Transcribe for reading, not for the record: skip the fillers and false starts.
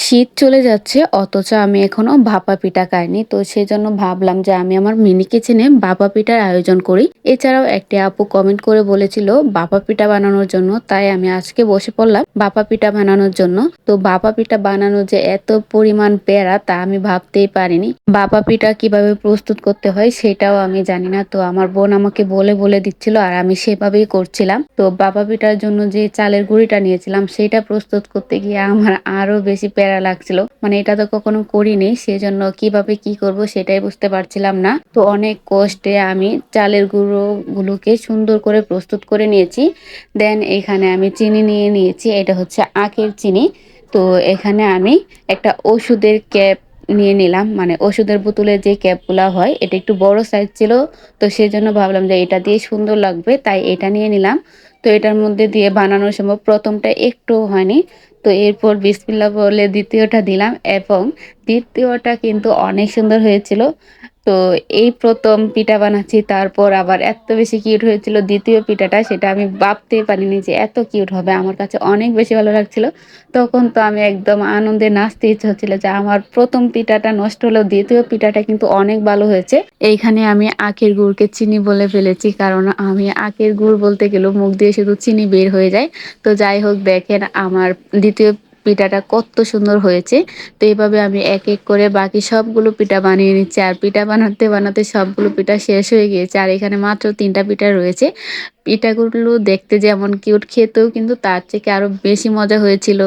শীত চলে যাচ্ছে অথচ আমি এখনো ভাপা পিঠা খাইনি। তো সেজন্য ভাবলাম যে আমি আমার মিনি কিচেনে ভাপা পিঠার আয়োজন করি। এছাড়াও একটি আপু কমেন্ট করে বলেছিল ভাপা পিঠা বানানোর জন্য। তাই আমি আজকে বসে পড়লাম ভাপা পিঠা বানানোর জন্য। তো ভাপা পিঠা বানানো যে এত পরিমাণ প্যারা তা আমি ভাবতেই পারিনি। ভাপা পিঠা কিভাবে প্রস্তুত করতে হয় সেটাও আমি জানি না। তো আমার বোন আমাকে বলে দিচ্ছিল আর আমি সেভাবেই করছিলাম। তো ভাপা পিঠার জন্য যে চালের গুঁড়িটা নিয়েছিলাম সেটা প্রস্তুত করতে গিয়ে আমার আরো বেশি প্যারা লাগছিল। মানে এটা তো কখনো করিনি, সেজন্য কিভাবে কি করব সেটাই বুঝতে পারছিলাম না। তো অনেক কষ্টে আমি চালের গুঁড়ো গুলোকে সুন্দর করে প্রস্তুত করে নিয়েছি। দেন এখানে আমি চিনি নিয়ে নিয়েছি, এটা হচ্ছে আখের চিনি। তো এখানে আমি একটা ওষুধের ক্যাপ নিয়ে নিলাম, মানে ওষুধের বোতলের যে ক্যাপগুলা হয় এটা একটু বড় সাইজ ছিল। তো সেজন্য ভাবলাম যে এটা দিয়ে সুন্দর লাগবে, তাই এটা নিয়ে নিলাম। তো এটার মধ্যে দিয়ে বানানোর সময় প্রথমটা একটু হয়নি। তো এরপর বিসমিল্লাহ বলে দ্বিতীয়টা দিলাম এবং দ্বিতীয়টা কিন্তু অনেক সুন্দর হয়েছিল। তো এই প্রথম পিঠা বানাচ্ছি, তারপর আবার এত বেশি কিউট হয়েছিল দ্বিতীয় পিঠাটা, সেটা আমি ভাবতেই পারিনি যে এত কিউট হবে। আমার কাছে অনেক বেশি ভালো লাগছিল। তখন তো আমি একদম আনন্দে নাচতে ইচ্ছে হচ্ছিল যে আমার প্রথম পিঠাটা নষ্ট হলেও দ্বিতীয় পিঠাটা কিন্তু অনেক ভালো হয়েছে। এইখানে আমি আখের গুড়কে চিনি বলে ফেলেছি, কারণ আমি আখের গুড় বলতে গেলেও মুখ দিয়ে শুধু চিনি বের হয়ে যায়। তো যাই হোক, দেখেন আমার দ্বিতীয় পিঠাটা কত সুন্দর হয়েছে। তো এইভাবে আমি এক এক করে বাকি সবগুলো পিঠা বানিয়ে নিচ্ছি। আর পিঠা বানাতে বানাতে সবগুলো পিঠা শেষ হয়ে গিয়েছে। আর এখানে মাত্র ৩টা পিঠা রয়েছে। পিঠাগুলো দেখতে যেমন কিউট, খেতেও কিন্তু তার থেকে আরো বেশি মজা হয়েছিল।